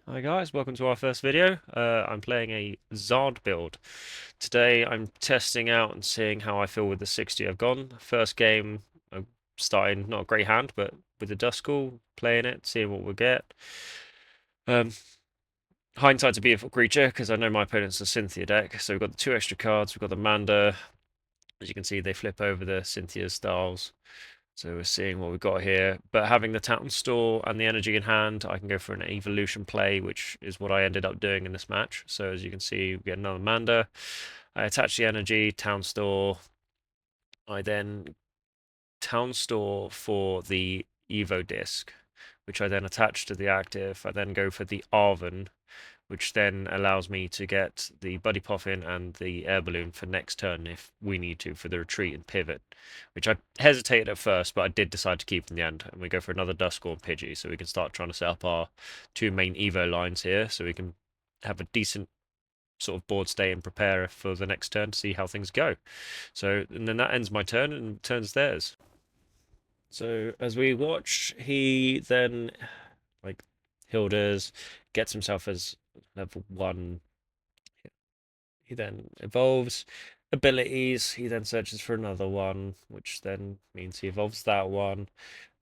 Hi guys, welcome to our first video. I'm playing a Zard build. Today I'm testing out and seeing how I feel with the 60 I've gone. First game, I'm starting, not a great hand, but with the Duskull, playing it, seeing what we'll get. Um, Hindsight's a beautiful creature, because I know my opponent's a Cynthia deck, so we've got the two extra cards, we've got the Mander. As you can see, they flip over the Cynthia styles. So we're seeing what we've got here. But having the Town Store and the energy in hand, I can go for an evolution play, which is what I ended up doing in this match. So as you can see, we get another Mander. I attach the energy, Town Store. I then Town Store for the Evo disc, which I then attach to the active. I then go for the Arven, which then allows me to get the Buddy PAF in and the Air Balloon for next turn if we need to for the retreat and pivot, which I hesitated at first, but I did decide to keep in the end. And we go for another Duskull and Pidgey, so we can start trying to set up our two main Evo lines here, so we can have a decent sort of board stay and prepare for the next turn to see how things go. So, and then that ends my turn and turns theirs. So as we watch, he then like Hilders gets himself as level 1. He then evolves abilities. He then searches for another one, which then means he evolves that one.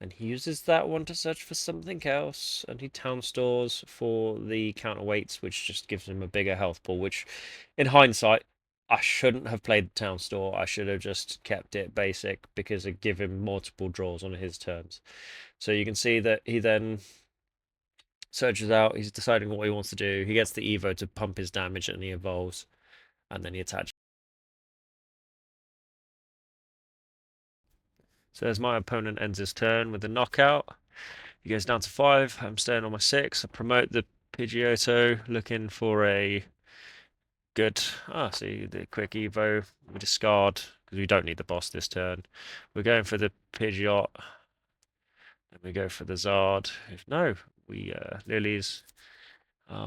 And he uses that one to search for something else. And he town stores for the counterweights, which just gives him a bigger health pool, which in hindsight, I shouldn't have played the town store. I should have just kept it basic because it give him multiple draws on his turns. So you can see that he then searches out. He's deciding what he wants to do. He gets the Evo to pump his damage and he evolves. And then he attaches. So as my opponent ends his turn with a knockout, he goes down to 5. I'm staying on my 6. I promote the Pidgeotto, looking for a good. See the quick Evo. We discard because we don't need the boss this turn. We're going for the Pidgeot. Then we go for the Zard. If no, we Lilies.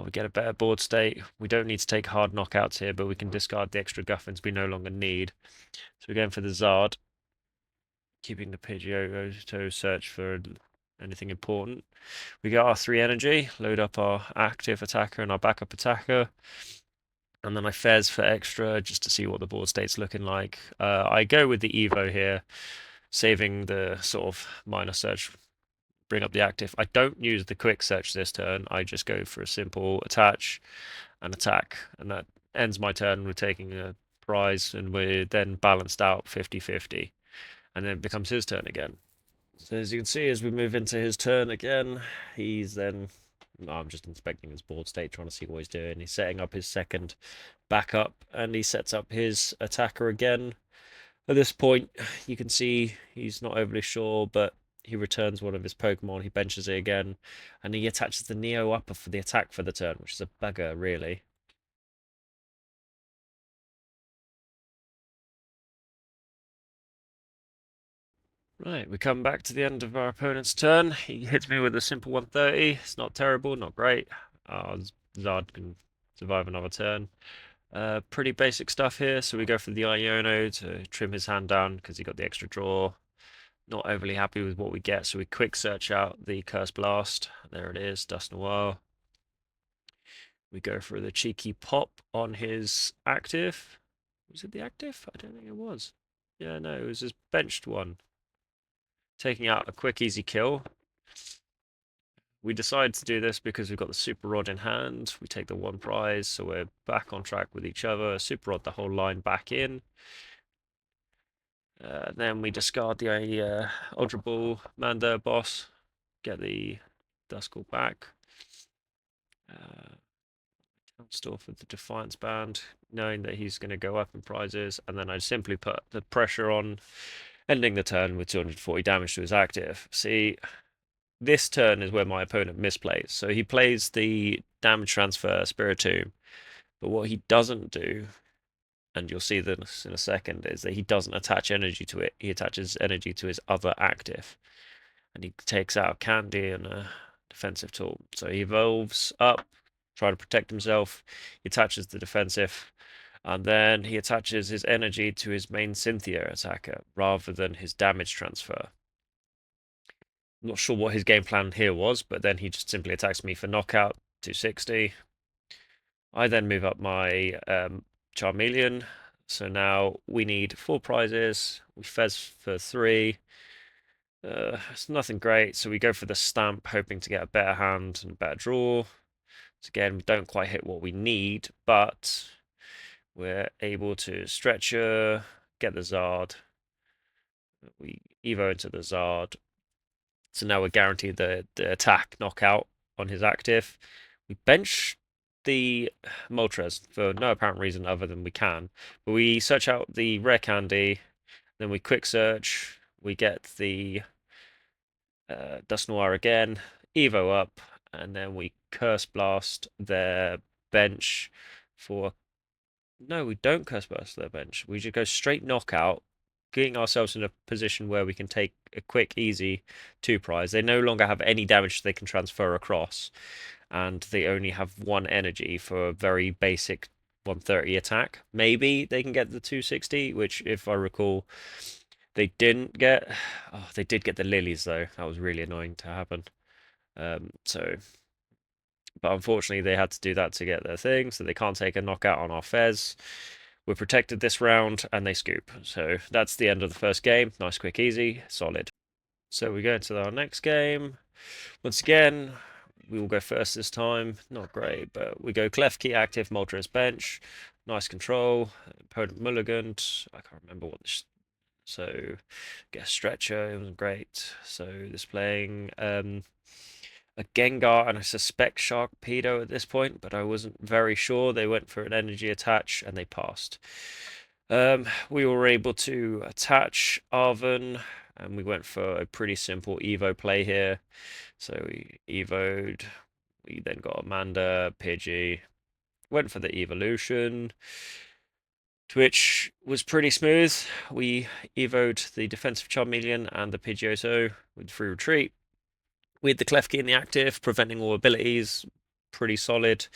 We get a better board state. We don't need to take hard knockouts here, but we can discard the extra Guffins we no longer need. So we're going for the Zard, keeping the Pidgeotto search for anything important. We get our 3 energy, load up our active attacker and our backup attacker. And then I Fez for extra just to see what the board state's looking like. I go with the Evo here, saving the sort of minor search, bring up the active. I don't use the quick search this turn. I just go for a simple attach and attack. And that ends my turn. We're taking a prize and we're then balanced out 50-50. And then it becomes his turn again. So as you can see, as we move into his turn again, he's then. I'm just inspecting his board state, trying to see what he's doing. He's setting up his second backup, and he sets up his attacker again. At this point, you can see he's not overly sure, but he returns one of his Pokemon. He benches it again, and he attaches the Neo Upper for the attack for the turn, which is a bugger, really. Right, we come back to the end of our opponent's turn. He hits me with a simple 130. It's not terrible, not great. Zard can survive another turn. Pretty basic stuff here. So we go for the Iono to trim his hand down because he got the extra draw. Not overly happy with what we get, so we quick search out the Curse Blast. There it is, Dusknoir. We go for the cheeky pop on his active. Was it the active? I don't think it was. Yeah, no, it was his benched one. Taking out a quick, easy kill. We decide to do this because we've got the Super Rod in hand. We take the 1 prize, so we're back on track with each other. Super Rod the whole line back in. Then we discard the Ultra Ball Mander boss. Get the Duskull back. Store for the Defiance Band, knowing that he's going to go up in prizes. And then I simply put the pressure on, ending the turn with 240 damage to his active. See, this turn is where my opponent misplays. So he plays the damage transfer Spiritomb, but what he doesn't do, and you'll see this in a second, is that he doesn't attach energy to it. He attaches energy to his other active, and he takes out Candy and a defensive tool. So he evolves up, trying to protect himself. He attaches the defensive, and then he attaches his energy to his main Cynthia attacker rather than his damage transfer. I'm not sure what his game plan here was, but then he just simply attacks me for knockout 260. I then move up my Charmeleon. So now we need 4 prizes. We fez for 3. It's nothing great, so we go for the stamp, hoping to get a better hand and a better draw. So again, we don't quite hit what we need, but we're able to stretcher, get the Zard. We Evo into the Zard. So now we're guaranteed the attack knockout on his active. We bench the Moltres for no apparent reason other than we can. But we search out the rare candy, then we quick search, we get the Dusknoir again, Evo up, and then we Curse Blast their bench for... No, we don't Curse Blast their bench. We just go straight knockout, getting ourselves in a position where we can take a quick, easy 2 prize. They no longer have any damage they can transfer across, and they only have 1 energy for a very basic 130 attack. Maybe they can get the 260, which, if I recall, they didn't get. Oh, they did get the lilies though. That was really annoying to happen. But unfortunately they had to do that to get their thing, so they can't take a knockout on our Fez. We're protected this round, and they scoop. So that's the end of the first game. Nice, quick, easy, solid. So we go into our next game. Once again, we will go first this time. Not great, but we go Klefki active, Moltres bench. Nice control. Opponent mulliganed. I can't remember what this. So get a stretcher. It wasn't great. So displaying a Gengar and I suspect Sharpedo at this point, but I wasn't very sure. They went for an energy attach and they passed. We were able to attach Arven, and we went for a pretty simple Evo play here. So we Evo'd, we then got Amanda, Pidgey, went for the evolution, which was pretty smooth. We Evo'd the defensive Charmeleon and the Pidgeotto with free retreat. We had the Klefki in the active, preventing all abilities, pretty solid.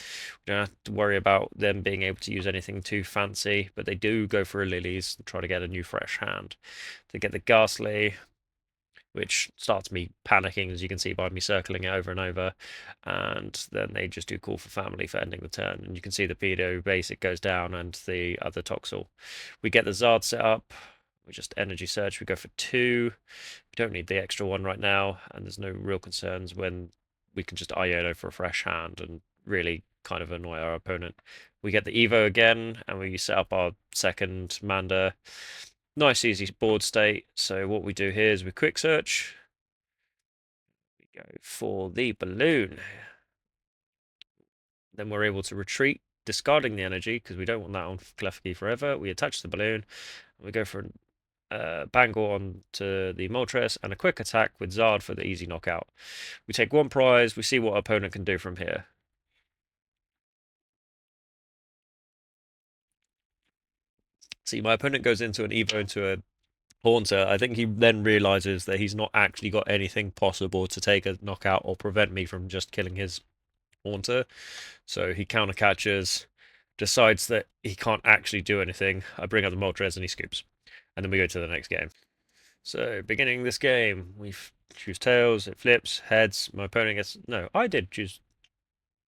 We don't have to worry about them being able to use anything too fancy, but they do go for a Lilies and try to get a new fresh hand. They get the Ghastly, which starts me panicking, as you can see by me circling it over and over, and then they just do Call for Family for ending the turn, and you can see the Budew basic goes down and the other Toxel. We get the Zard set up, we just energy search, we go for 2, we don't need the extra 1 right now, and there's no real concerns when we can just Iono for a fresh hand and really kind of annoy our opponent. We get the Evo again, and we set up our second Manda. Nice easy board state. So what we do here is we quick search. We go for the balloon. Then we're able to retreat, discarding the energy because we don't want that on Klefki forever. We attach the balloon, and we go for a bangle onto the Moltres and a quick attack with Zard for the easy knockout. We take 1 prize. We see what our opponent can do from here. See, my opponent goes into an Evo into a Haunter. I think he then realizes that he's not actually got anything possible to take a knockout or prevent me from just killing his Haunter. So he counter catches, decides that he can't actually do anything. I bring up the Moltres and he scoops. And then we go to the next game. So beginning this game, we choose tails, it flips, heads. My opponent gets... No, I did choose...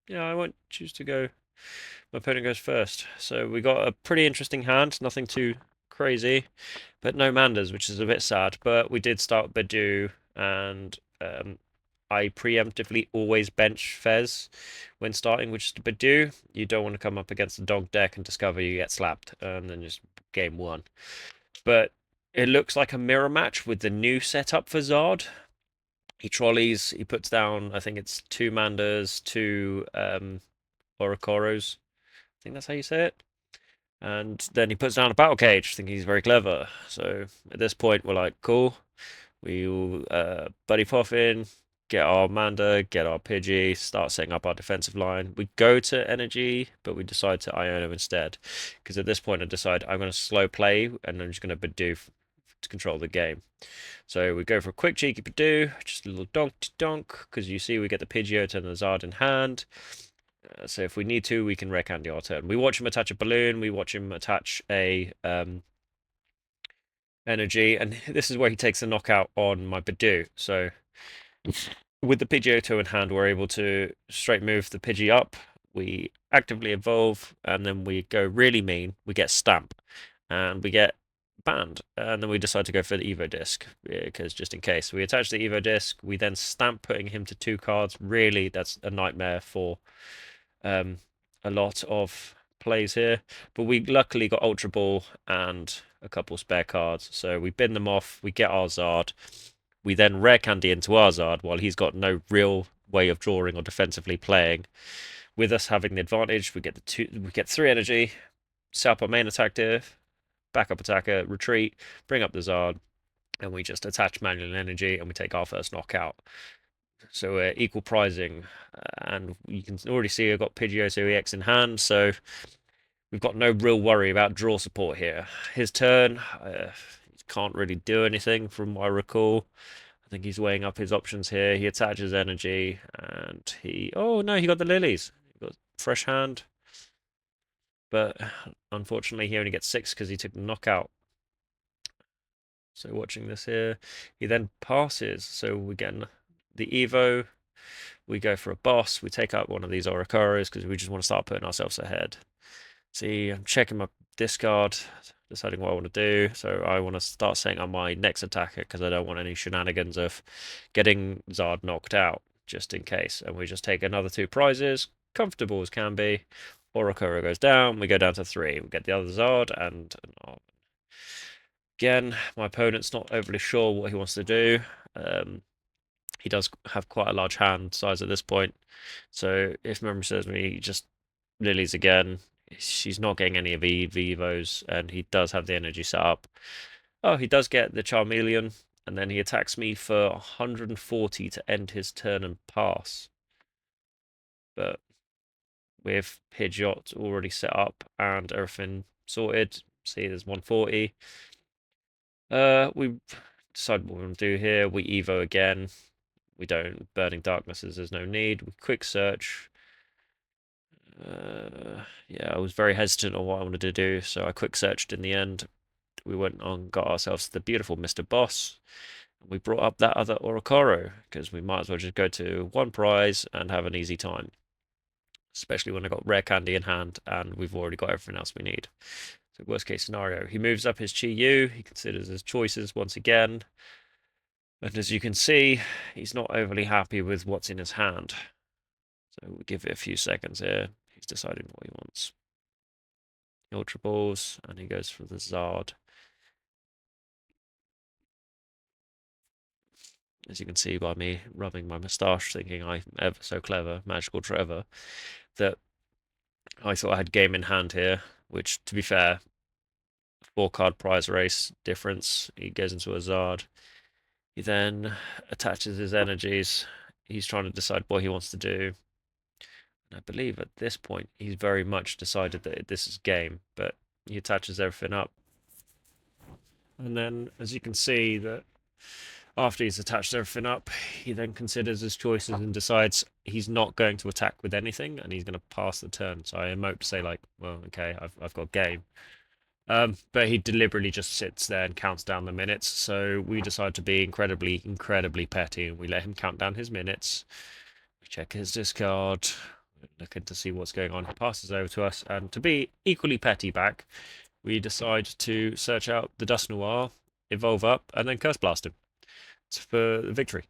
Yeah, I won't choose to go... My opponent goes first. So we got a pretty interesting hand, nothing too crazy, but no Manders, which is a bit sad. But we did start Budew, and I preemptively always bench Fez when starting, which is Budew. You don't want to come up against the dog deck and discover you get slapped, and then just game 1. But it looks like a mirror match with the new setup for Zard. He trolleys, he puts down, I think it's 2 Manders, 2 Orocoros. I think that's how you say it. And then he puts down a Battle Cage, thinking he's very clever. So at this point, we're like, cool. We'll buddy pop in, get our Manda, get our Pidgey, start setting up our defensive line. We go to energy, but we decide to Iono instead. Because at this point, I decide I'm going to slow play, and I'm just going to Budew to control the game. So we go for a quick cheeky Budew, just a little donk, because you see we get the Pidgeot and the Zard in hand. So if we need to, we can wreck Andy our turn. We watch him attach a balloon. We watch him attach a energy, and this is where he takes a knockout on my Budew. So with the Pidgeotto in hand, we're able to straight move the Pidgey up. We actively evolve, and then we go really mean. We get Stamp, and we get banned. And then we decide to go for the Evo Disc, because just in case. We attach the Evo Disc, we then Stamp, putting him to 2 cards. Really, that's a nightmare for a lot of plays here. But we luckily got Ultra Ball and a couple spare cards. So we bin them off, we get our Zard. We then rare candy into our Zard while he's got no real way of drawing or defensively playing. With us having the advantage, we get 3 energy, set up our main attacker, backup attacker, retreat, bring up the Zard, and we just attach manual energy and we take our first knockout. So we're equal prizing, and you can already see I've got Pidgeotto EX in hand, so we've got no real worry about draw support here. His turn, he can't really do anything from what I recall. I think he's weighing up his options here. He attaches energy, and oh no, he got the lilies. He got fresh hand, but unfortunately he only gets 6 because he took the knockout. So watching this here, he then passes. So we get the Evo. We go for a boss. We take out one of these Oricoros because we just want to start putting ourselves ahead. See, I'm checking my discard, deciding what I want to do. So I want to start setting up my next attacker because I don't want any shenanigans of getting Zard knocked out, just in case. And we just take another 2 prizes, comfortable as can be. Oricoro goes down, we go down to 3. We get the other Zard, and again, my opponent's not overly sure what he wants to do. He does have quite a large hand size at this point. So if memory serves me, just lilies again. She's not getting any of the Evos, and he does have the energy set up. Oh, he does get the Charmeleon, and then he attacks me for 140 to end his turn and pass. But with Pidgeot already set up and everything sorted, see there's 140. We decide what we want to do here. We Evo again. We don't. Burning Darknesses, there's no need. We quick search. Yeah, I was very hesitant on what I wanted to do, so I quick searched in the end. We went on, got ourselves the beautiful Mr. Boss. We brought up that other Oricoro, because we might as well just go to 1 prize and have an easy time. Especially when I got rare candy in hand and we've already got everything else we need. So worst case scenario, he moves up his Chi Yu, he considers his choices once again. And as you can see, he's not overly happy with what's in his hand. So we'll give it a few seconds here. He's deciding what he wants. Ultra Balls, and he goes for the Zard. As you can see by me rubbing my moustache, thinking I'm ever so clever, magical Trevor, that I thought I had game in hand here, which, to be fair, 4-card prize race difference. He goes into a Zard. He then attaches his energies. He's trying to decide what he wants to do. And I believe at this point he's very much decided that this is game, but he attaches everything up. And then, as you can see, that after he's attached everything up, he then considers his choices and decides he's not going to attack with anything, and he's going to pass the turn. So I emote to say, like, well, okay, I've got game. But he deliberately just sits there and counts down the minutes. So we decide to be incredibly, incredibly petty, and we let him count down his minutes. We check his discard, looking to see what's going on. He passes over to us, and to be equally petty back, we decide to search out the Dusknoir, evolve up, and then Curse Blast him for the victory.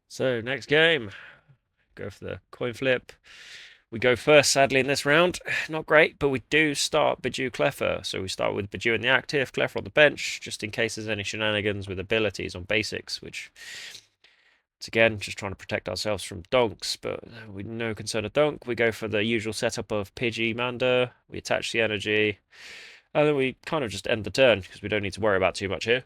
So next game, go for the coin flip. We go first, sadly, in this round. Not great, but we do start Budew Cleffer. So we start with Budew in the active, Cleffer on the bench, just in case there's any shenanigans with abilities on basics, which, once again, just trying to protect ourselves from donks, but with no concern of donk. We go for the usual setup of Pidgey Mander. We attach the energy, and then we kind of just end the turn, because we don't need to worry about too much here.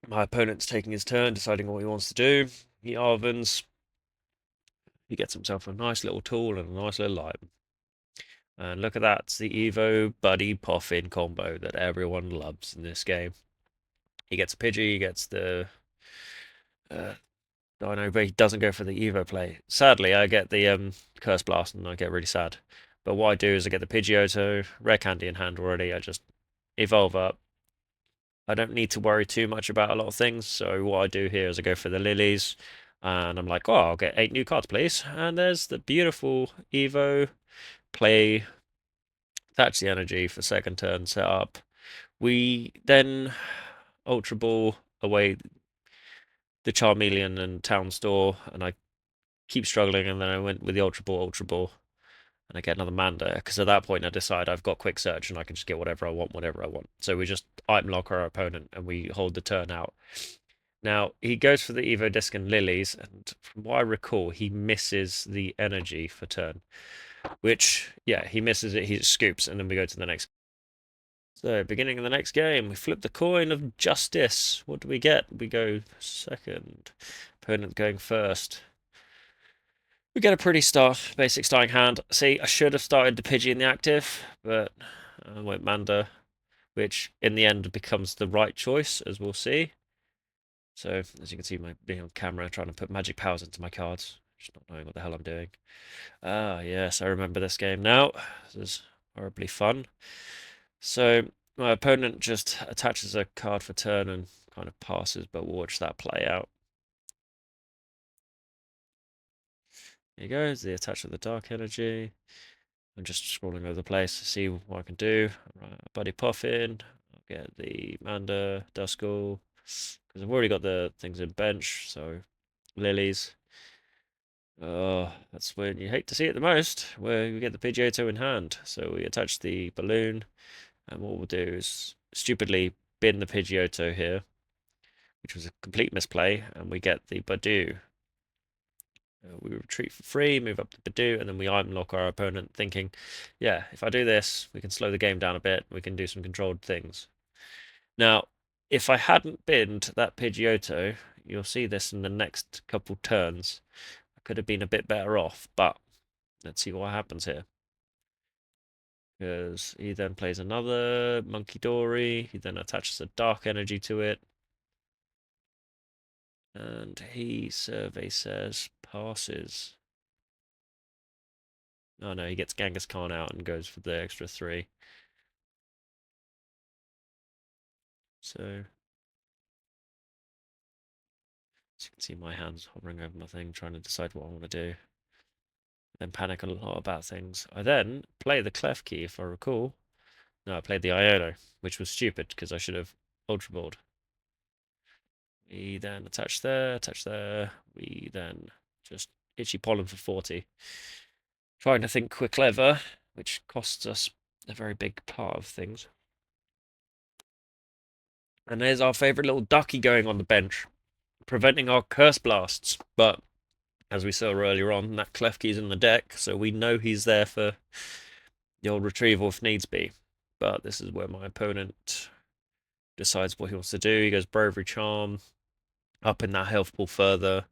My opponent's taking his turn, deciding what he wants to do. He Arvens. He gets himself a nice little tool and a nice little item. And look at that, it's the Evo Buddy Poffin combo that everyone loves in this game. He gets a Pidgey, he gets the Dino, but he doesn't go for the Evo play. Sadly, I get the Curse Blast and I get really sad. But what I do is I get the Pidgeotto, rare candy in hand already. I just evolve up. I don't need to worry too much about a lot of things. So what I do here is I go for the lilies, and I'm like, oh, I'll get 8 new cards, please. And there's the beautiful Evo play. Attach the energy for second turn set up. We then Ultra Ball away the Charmeleon and Town Store, and I keep struggling, and then I went with the Ultra Ball, and I get another Mander, because at that point I decide I've got Quick Search and I can just get whatever I want, whenever I want. So we just item lock our opponent and we hold the turn out. Now, he goes for the Evo Disc and Lilies, and from what I recall, he misses the energy for turn. Which, yeah, he misses it, he scoops, and then we go to the next. So, beginning of the next game, we flip the coin of justice. What do we get? We go second. Opponent going first. We get a pretty basic starting hand. See, I should have started the Pidgey in the active, but I went Mander, which in the end becomes the right choice, as we'll see. So, as you can see, being on camera, trying to put magic powers into my cards, just not knowing what the hell I'm doing. Ah, yes, I remember this game now. This is horribly fun. So, my opponent just attaches a card for turn and kind of passes, but we'll watch that play out. Here goes the attach of the dark energy. I'm just scrolling over the place to see what I can do. Right, Buddy Puff in. I'll get the Mander, Duskull, because I've already got the things in bench, so lilies. Oh, that's when you hate to see it the most, where we get the Pidgeotto in hand. So we attach the balloon, and what we'll do is stupidly bin the Pidgeotto here, which was a complete misplay, and we get the Budew. We retreat for free, move up to Budew, and then we item lock our opponent, thinking, yeah, if I do this, we can slow the game down a bit, we can do some controlled things. Now, if I hadn't binned that Pidgeotto, you'll see this in the next couple turns, I could have been a bit better off, but let's see what happens here. Because he then plays another Monkey Dory, he then attaches a dark energy to it, and he survey says passes. Oh no, he gets Kangaskhan out and goes for the extra 3. So, as you can see, my hands hovering over my thing, trying to decide what I want to do. Then panic a lot about things. I then play the Klefki, if I recall. No, I played the Iono, which was stupid because I should have Ultra Balled. We then attach there. We then just Itchy Pollen for 40. Trying to think quick clever, which costs us a very big part of things. And there's our favourite little ducky going on the bench, preventing our Curse Blasts. But, as we saw earlier on, that Klefki's in the deck, so we know he's there for the old retrieval if needs be. But this is where my opponent decides what he wants to do. He goes Bravery Charm, up in that health pool further.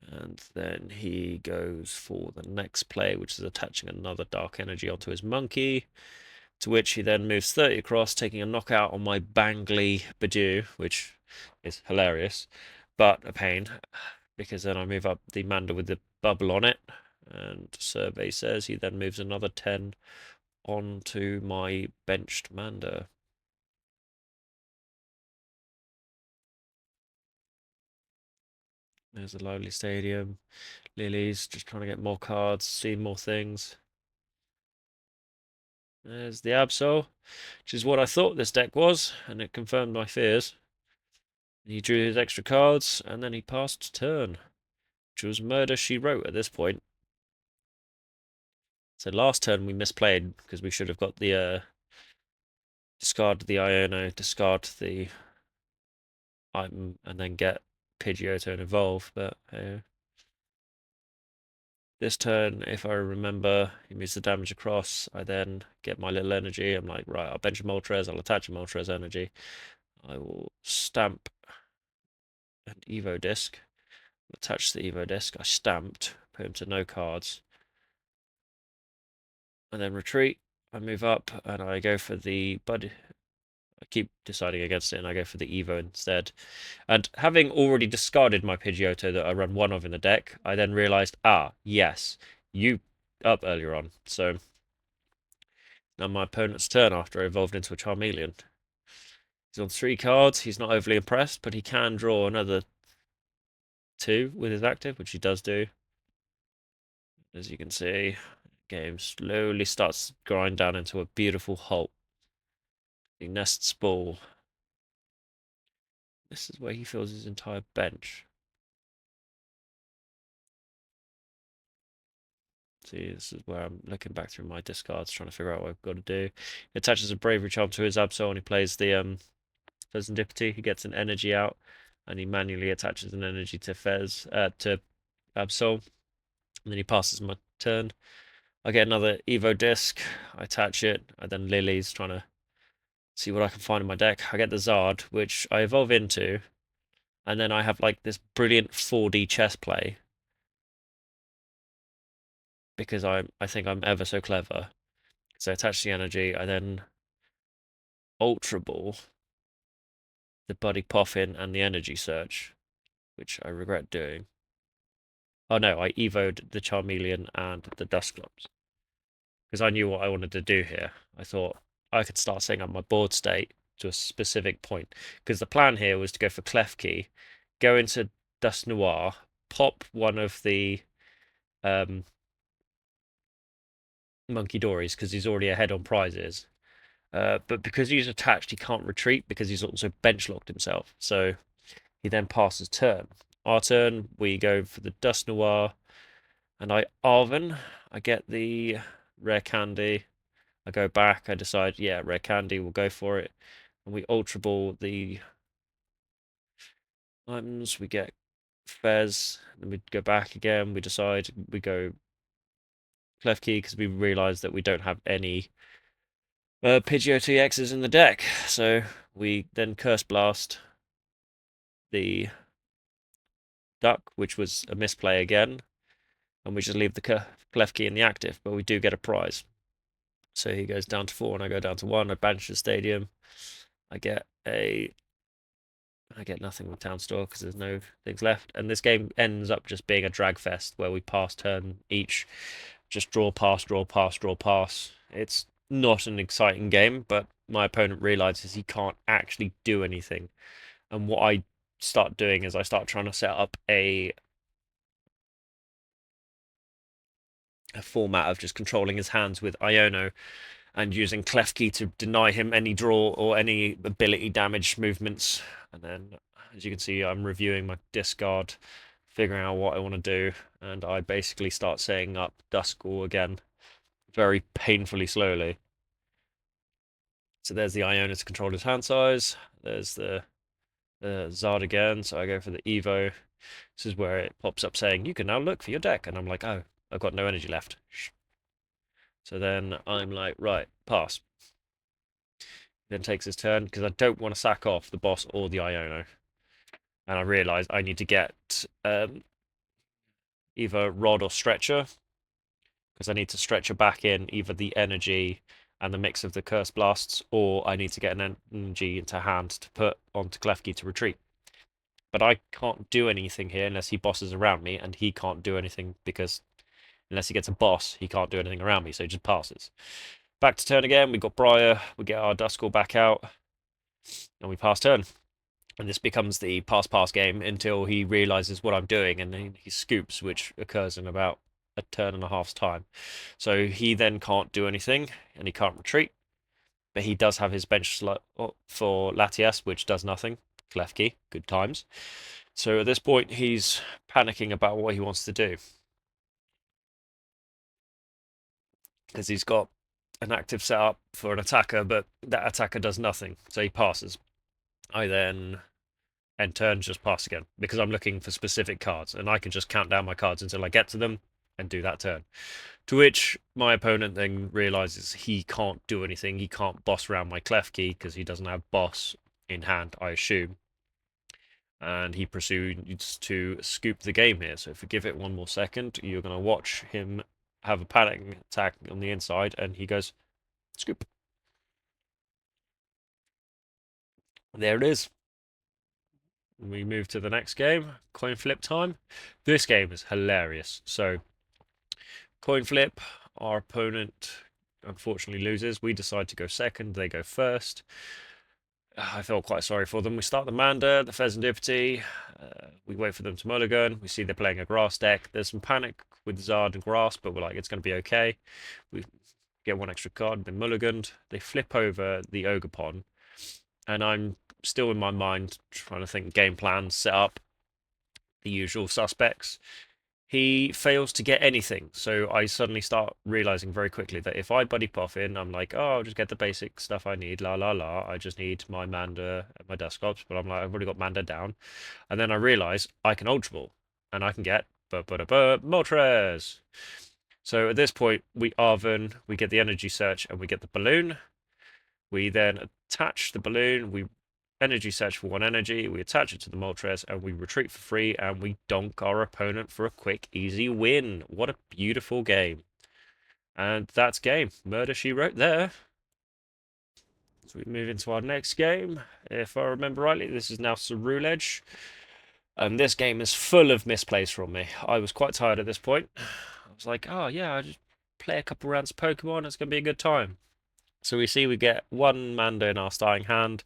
And then he goes for the next play, which is attaching another dark energy onto his monkey. To which he then moves 30 across, taking a knockout on my Bangly Budew, which is hilarious, but a pain, because then I move up the Mander with the bubble on it, and survey says he then moves another 10 onto my benched Mander. There's the lively stadium. Lilies, just trying to get more cards, see more things. There's the Absol, which is what I thought this deck was, and it confirmed my fears. He drew his extra cards, and then he passed turn, which was Murder She Wrote at this point. So last turn we misplayed, because we should have got the discard the Iono, discard the item, and then get Pidgeotto and evolve, but this turn, if I remember, he moves the damage across. I then get my little energy. I'm like, right, I'll bench a Moltres, I'll attach a Moltres energy. I will stamp an Evo disc. Attach the Evo disc. I stamped, put him to no cards. And then retreat. I move up and I go for the Bud. I keep deciding against it and I go for the Evo instead. And having already discarded my Pidgeotto that I run one of in the deck, I then realised, yes, up earlier on. So now my opponent's turn after I evolved into a Charmeleon. He's on 3 cards. He's not overly impressed, but he can draw another 2 with his active, which he does do. As you can see, game slowly starts to grind down into a beautiful halt. He nests ball. This is where he fills his entire bench. See, this is where I'm looking back through my discards, trying to figure out what I've got to do. He attaches a Bravery Charm to his Absol, and he plays the Fezandipiti. He gets an energy out, and he manually attaches an energy to to Absol. And then he passes my turn. I get another Evo disc. I attach it. I then Lily's trying to see what I can find in my deck. I get the Zard, which I evolve into, and then I have like this brilliant 4D chess play because I think I'm ever so clever. So I attach the energy. I then Ultra Ball the Buddy Poffin and the Energy Search, which I regret doing. Oh no, I evoed the Charmeleon and the Dusclops because I knew what I wanted to do here. I thought I could start setting up my board state to a specific point because the plan here was to go for Klefki, go into Dusknoir, pop one of the Monkey Dories because he's already ahead on prizes. But because he's attached, he can't retreat because he's also bench locked himself. So he then passes turn. Our turn, we go for the Dusknoir, and I Arven. I get the rare candy. I go back. I decide, yeah, rare candy. We'll go for it, and we Ultra Ball the items. We get Fez. Then we go back again. We decide we go Klefki because we realise that we don't have any Pidgeot EXs in the deck. So we then Curse Blast the Duck, which was a misplay again, and we just leave the Klefki in the active, but we do get a prize. So he goes down to 4 and I go down to 1. I banish the stadium. I get nothing with Town Store because there's no things left. And this game ends up just being a drag fest where we pass turn each, just draw, pass, draw, pass, draw, pass. It's not an exciting game, but my opponent realizes he can't actually do anything. And what I start doing is I start trying to set up a format of just controlling his hands with Iono and using Klefki to deny him any draw or any ability damage movements. And then, as you can see, I'm reviewing my discard, figuring out what I want to do, and I basically start setting up Duskull again, very painfully slowly. So there's the Iono to control his hand size. There's the Zard again, so I go for the Evo. This is where it pops up saying, you can now look for your deck. And I'm like, oh, I've got no energy left. So then I'm like, right, pass. Then takes his turn because I don't want to sack off the boss or the Iono. And I realise I need to get either Rod or Stretcher because I need to Stretcher back in either the energy and the mix of the Curse Blasts, or I need to get an energy into hand to put onto Klefki to retreat. But I can't do anything here unless he bosses around me, and he can't do anything because unless he gets a boss, he can't do anything around me, so he just passes. Back to turn again, we got Briar, we get our Duskull back out, and we pass turn. And this becomes the pass game until he realizes what I'm doing, and he scoops, which occurs in about a turn and a half's time. So he then can't do anything, and he can't retreat. But he does have his bench slot for Latias, which does nothing. Klefki, good times. So at this point, he's panicking about what he wants to do. Because he's got an active setup for an attacker, but that attacker does nothing. So he passes. I then end turn, just pass again, because I'm looking for specific cards, and I can just count down my cards until I get to them and do that turn. To which my opponent then realizes he can't do anything. He can't boss around my Klefki because he doesn't have boss in hand, I assume. And he proceeds to scoop the game here. So if we give it one more second, you're going to watch him have a panic attack on the inside, and he goes, scoop. There it is. We move to the next game, coin flip time. This game is hilarious. So Coin flip, our opponent unfortunately loses. We decide to go second, they go first. I felt quite sorry for them. We start the Mander, the Fezandipiti. We wait for them to mulligan. We see they're playing a grass deck. There's some panic with Zard and grass, but we're like, it's going to be okay. We get one extra card, then mulliganed. They flip over the Ogerpon, and I'm still in my mind trying to think game plan, set up the usual suspects. He fails to get anything, so I suddenly start realizing very quickly that if I buddy puff in, I'm like, oh, I'll just get the basic stuff I need, la la la. I just need my Mander and my Dusclops, but I'm like, I've already got Mander down. And then I realize I can Ultra Ball, and I can get Moltres. So at this point, we Arven, we get the Energy Search, and we get the Balloon. We then attach the Balloon, we energy search for 1 energy, we attach it to the Moltres, and we retreat for free, and we donk our opponent for a quick, easy win. What a beautiful game. And that's game. Murder, she wrote there. So we move into our next game. If I remember rightly, this is now Cerulege. And this game is full of misplays from me. I was quite tired at this point. I was like, oh yeah, I just play a couple rounds of Pokemon, it's going to be a good time. So we see we get 1 Mander in our starting hand.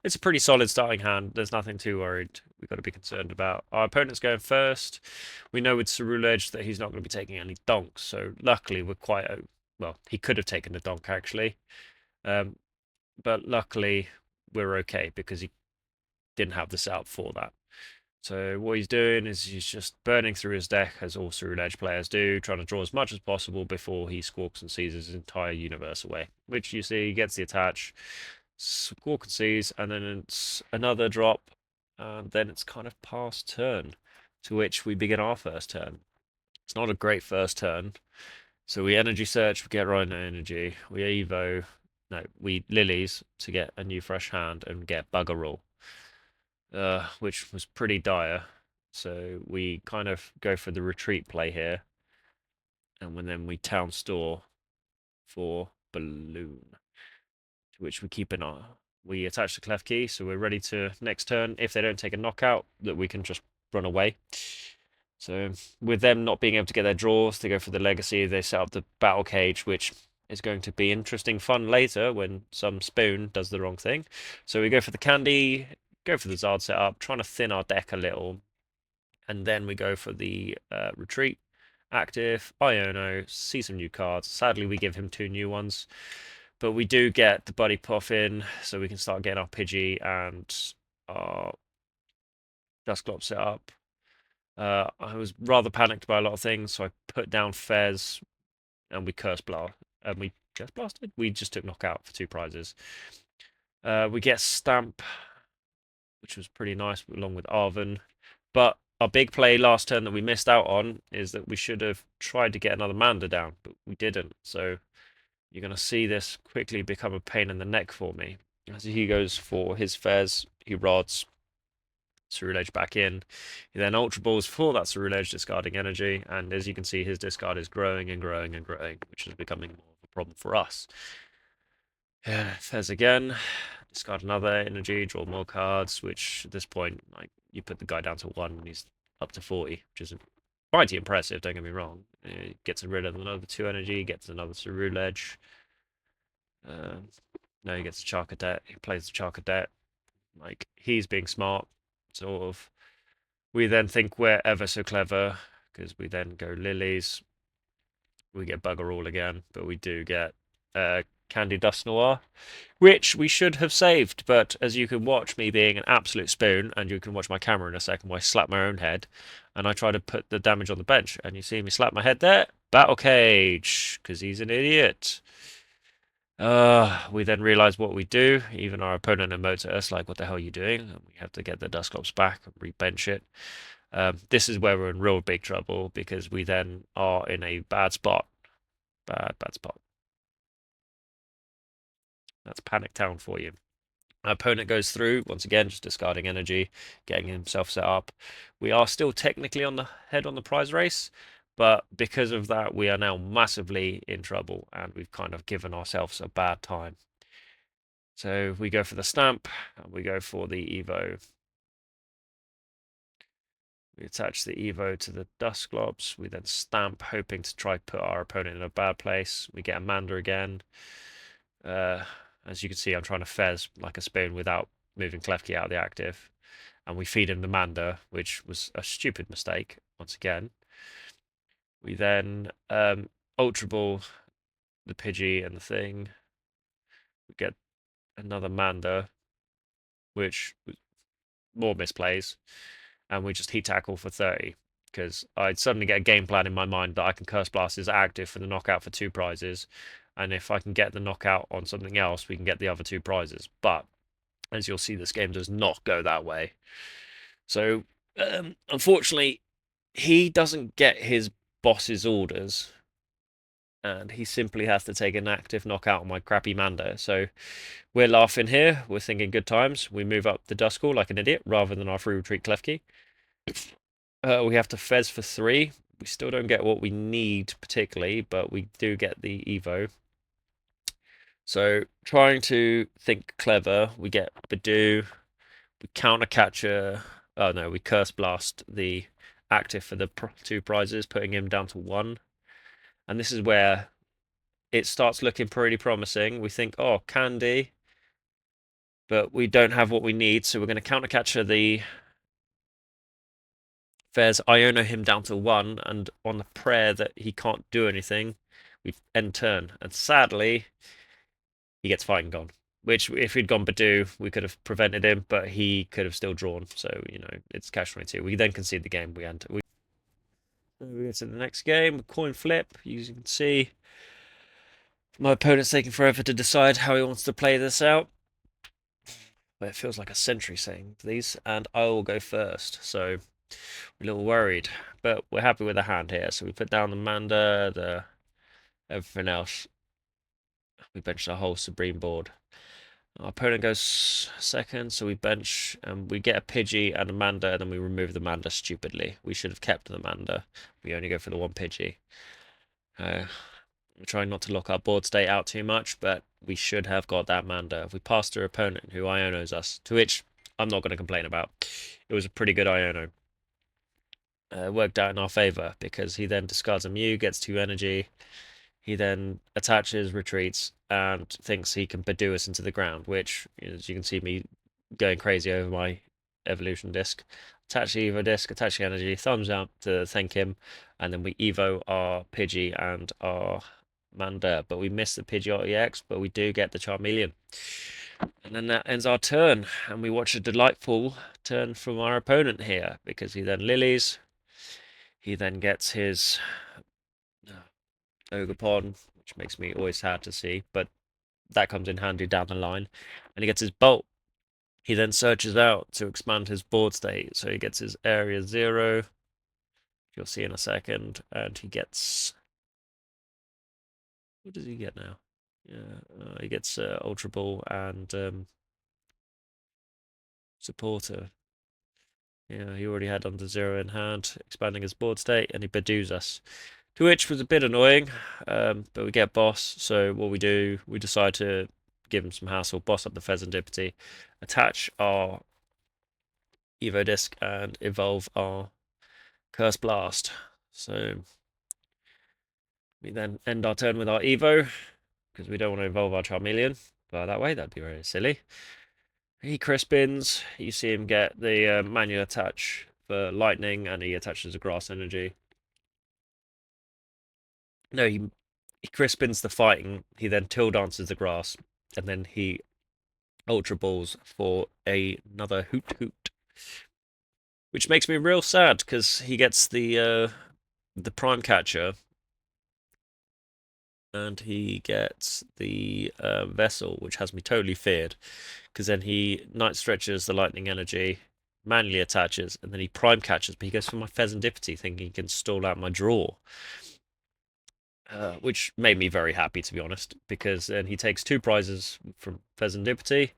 It's a pretty solid starting hand. There's nothing too worried we've got to be concerned about. Our opponent's going first. We know with Cerulege that he's not going to be taking any donks. So luckily we're quite... Well, he could have taken a donk actually. But luckily we're okay because he didn't have the setup for that. So what he's doing is he's just burning through his deck, as all Cerulege players do, trying to draw as much as possible before he squawks and sees his entire universe away. Which you see, he gets the attach, squawk and sees, and then it's another drop, and then it's kind of past turn, to which we begin our first turn. It's not a great first turn, so we energy search, we get Rhino energy, we Evo, no, we Lilies to get a new fresh hand and get Bugger Roll. Which was pretty dire. So we kind of go for the retreat play here. And then we Town Store for Balloon. To which we keep an eye. We attach the Klefki, so we're ready to next turn, if they don't take a knockout, that we can just run away. So with them not being able to get their draws, they go for the Legacy, they set up the Battle Cage, which is going to be interesting fun later when some spoon does the wrong thing. So we go for the Candy, go for the Zard setup, trying to thin our deck a little, and then we go for the retreat, active, Iono, see some new cards. Sadly, we give him 2 new ones, but we do get the Buddy Puff in, so we can start getting our Pidgey and our Dusclops set up. I was rather panicked by a lot of things, so I put down Fez, and we Curse Blast, and we Curse Blasted? We just took knockout for 2 prizes. We get Stamp, which was pretty nice, along with Arven. But our big play last turn that we missed out on is that we should have tried to get another Mander down, but we didn't. So you're going to see this quickly become a pain in the neck for me. As he goes for his Fez, he rods Cerulege back in. He then Ultra Balls for that Cerulege, discarding energy. And as you can see, his discard is growing and growing and growing, which is becoming more of a problem for us. Fez again. Discard another energy, draw more cards, which at this point, like, you put the guy down to 1 and he's up to 40, which is mighty impressive, don't get me wrong. Gets rid of another 2 energy, gets another Cerulege. No, he gets the Charcadet, he plays the Charcadet. Like, he's being smart, sort of. We then think we're ever so clever, because we then go Lilies. We get Bugger All again, but we do get Candy Dusknoir, which we should have saved, but as you can watch me being an absolute spoon, and you can watch my camera in a second where I slap my own head, and I try to put the damage on the bench, and you see me slap my head there, Battle Cage, because he's an idiot. We then realise what we do, even our opponent emotes at us like, what the hell are you doing? And we have to get the Dusclops back and rebench it. This is where we're in real big trouble, because we then are in a bad spot. Bad spot. That's Panic Town for you. Our opponent goes through, once again, just discarding energy, getting himself set up. We are still technically on the head on the prize race, but because of that, we are now massively in trouble, and we've kind of given ourselves a bad time. So we go for the Stamp, and we go for the Evo. We attach the Evo to the Dusclops. We then stamp, hoping to try put our opponent in a bad place. We get Amanda again. As you can see, I'm trying to Fez like a spoon without moving Klefki out of the active. And we feed him the Manda, which was a stupid mistake, once again. We then Ultra Ball the Pidgey and the thing. We get another Manda, which was more misplays. And we just heat tackle for 30. Because I'd suddenly get a game plan in my mind that I can Curse Blast his active for the knockout for 2 prizes. And if I can get the knockout on something else, we can get the other 2 prizes. But as you'll see, this game does not go that way. So, unfortunately, he doesn't get his boss's orders. And he simply has to take an active knockout on my crappy Manda. So, we're laughing here. We're thinking good times. We move up the Duskull like an idiot rather than our free retreat Klefki. We have to Fez for 3. We still don't get what we need particularly, but we do get the Evo. So trying to think clever, we get Budew, we counter catcher. Oh no, we Curse Blast the active for the 2 prizes, putting him down to 1. And this is where it starts looking pretty promising. We think, oh, candy, but we don't have what we need, so we're going to counter catcher the Fez. Iono him down to 1, and on the prayer that he can't do anything, we end turn. And sadly, he gets fighting gone. Which, if he'd gone Budew, we could have prevented him, but he could have still drawn. So, you know, it's catch 22. We then concede the game. We go to the next game, coin flip. You can see my opponent's taking forever to decide how he wants to play this out. But it feels like a century saying these, and I will go first. So, we're a little worried, but we're happy with the hand here. So we put down the Manda, everything else. We bench the whole Supreme board. Our opponent goes second, so we bench and we get a Pidgey and a Manda, and then we remove the Manda stupidly. We should have kept the Manda. We only go for the 1 Pidgey. We're trying not to lock our board state out too much, but we should have got that Manda. If we passed our opponent who Ionos us, to which I'm not going to complain about. It was a pretty good Iono. Worked out in our favour because he then discards a Mew, gets 2 energy. He then attaches, retreats, and thinks he can Budew us into the ground, which, as you can see me going crazy over my evolution disc. Attach the Evo disc, attach the energy, thumbs up to thank him, and then we Evo our Pidgey and our Manda. But we miss the Pidgeot EX, but we do get the Charmeleon. And then that ends our turn, and we watch a delightful turn from our opponent here, because he then lilies. He then gets his Ogerpon, which makes me always sad to see, but that comes in handy down the line. And he gets his Bolt. He then searches out to expand his board state, so he gets his Area 0, you'll see in a second, and he gets... What does he get now? Yeah, he gets Ultra Ball and Supporter. Yeah, he already had under 0 in hand, expanding his board state, and he Budews us. To which was a bit annoying, but we get boss, so what we do, we decide to give him some hassle, boss up the Fezandipiti, attach our Evo disc, and evolve our Curse Blast. So we then end our turn with our Evo, because we don't want to evolve our Charmeleon. But that way, that'd be very silly. He Crispins, you see him get the manual attach for lightning, and he attaches a grass energy. No, he Crispins the fighting, he then Till Dances the grass, and then he Ultra Balls for another Hoot Hoot. Which makes me real sad, because he gets the Prime Catcher, and he gets the Vessel, which has me totally feared, because then he Night Stretches the lightning energy, manually attaches, and then he Prime Catches, but he goes for my Fezandipiti, thinking he can stall out my draw. Which made me very happy, to be honest, because then he takes 2 prizes from Fezandipiti.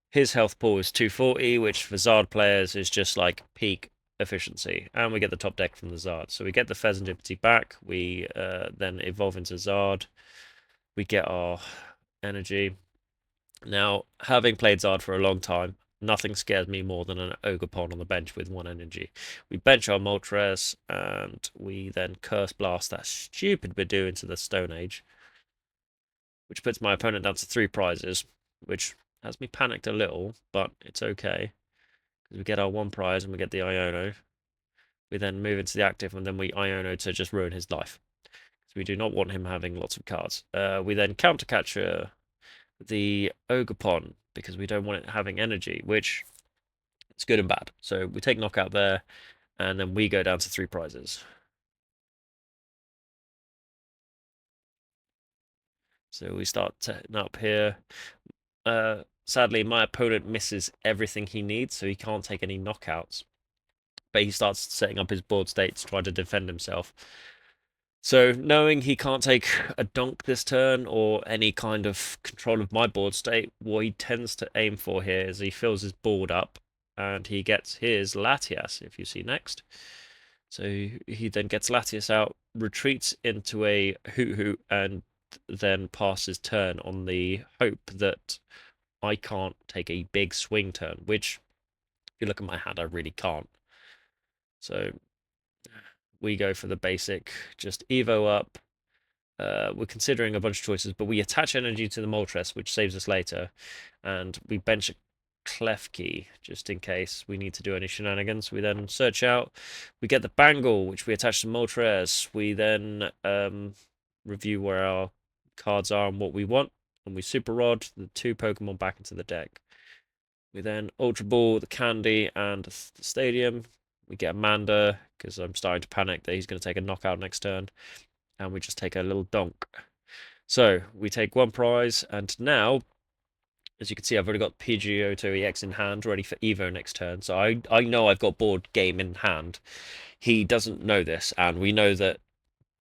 His health pool is 240, which for Zard players is just like peak efficiency. And we get the top deck from the Zard. So we get the Fezandipiti back. We then evolve into Zard. We get our energy. Now, having played Zard for a long time, nothing scares me more than an Ogerpon on the bench with 1 energy. We bench our Moltres, and we then Curse Blast that stupid Budew into the Stone Age, which puts my opponent down to 3 prizes, which has me panicked a little, but it's okay, because we get our 1 prize and we get the Iono. We then move into the active, and then we Iono to just ruin his life. So we do not want him having lots of cards. We then counter catcher the Ogerpon, because we don't want it having energy, which is good and bad. So we take knockout there, and then we go down to 3 prizes. So we start setting up here. Sadly, my opponent misses everything he needs, so he can't take any knockouts. But he starts setting up his board state to try to defend himself. So knowing he can't take a donk this turn or any kind of control of my board state, what he tends to aim for here is he fills his board up and he gets his Latias, if you see next. So he then gets Latias out, retreats into a Hoot Hoot, and then passes turn on the hope that I can't take a big swing turn, which, if you look at my hand, I really can't. So we go for the basic, just Evo up. We're considering a bunch of choices, but we attach energy to the Moltres, which saves us later, and we bench a Klefki just in case we need to do any shenanigans. We then search out, we get the Bangle, which we attach to Moltres. We then review where our cards are and what we want, and we Super Rod the 2 Pokemon back into the deck. We then Ultra Ball, the Candy, and the Stadium. We get Amanda, because I'm starting to panic that he's going to take a knockout next turn. And we just take a little donk. So we take 1 prize, and now, as you can see, I've already got Pidgeotto EX in hand, ready for Evo next turn. So I know I've got board game in hand. He doesn't know this, and we know that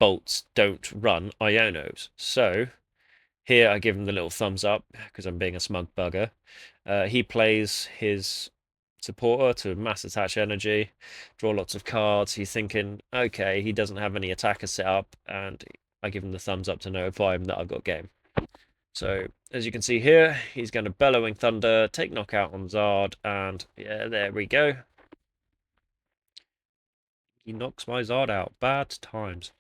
bolts don't run Ionos. So here I give him the little thumbs up, because I'm being a smug bugger. He plays his supporter to mass attach energy, draw lots of cards. He's thinking, okay, he doesn't have any attackers set up, and I give him the thumbs up to notify him that I've got game. So as you can see here, he's going to Bellowing Thunder, take knockout on Zard, and yeah, there we go. He knocks my Zard out. Bad times.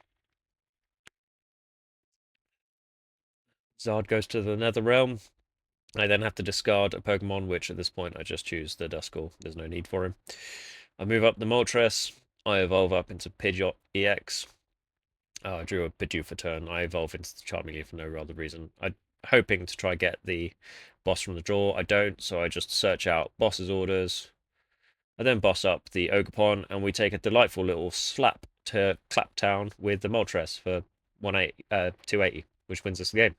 Zard goes to the Nether Realm. I then have to discard a Pokemon, which at this point I just choose the Duskull. There's no need for him. I move up the Moltres. I evolve up into Pidgeot EX. I drew a Budew for turn. I evolve into the Charmeleon for no other reason. I'm hoping to try get the boss from the draw. I don't, so I just search out boss's orders. I then boss up the Ogerpon, and we take a delightful little slap to Claptown with the Moltres for 280, which wins us the game.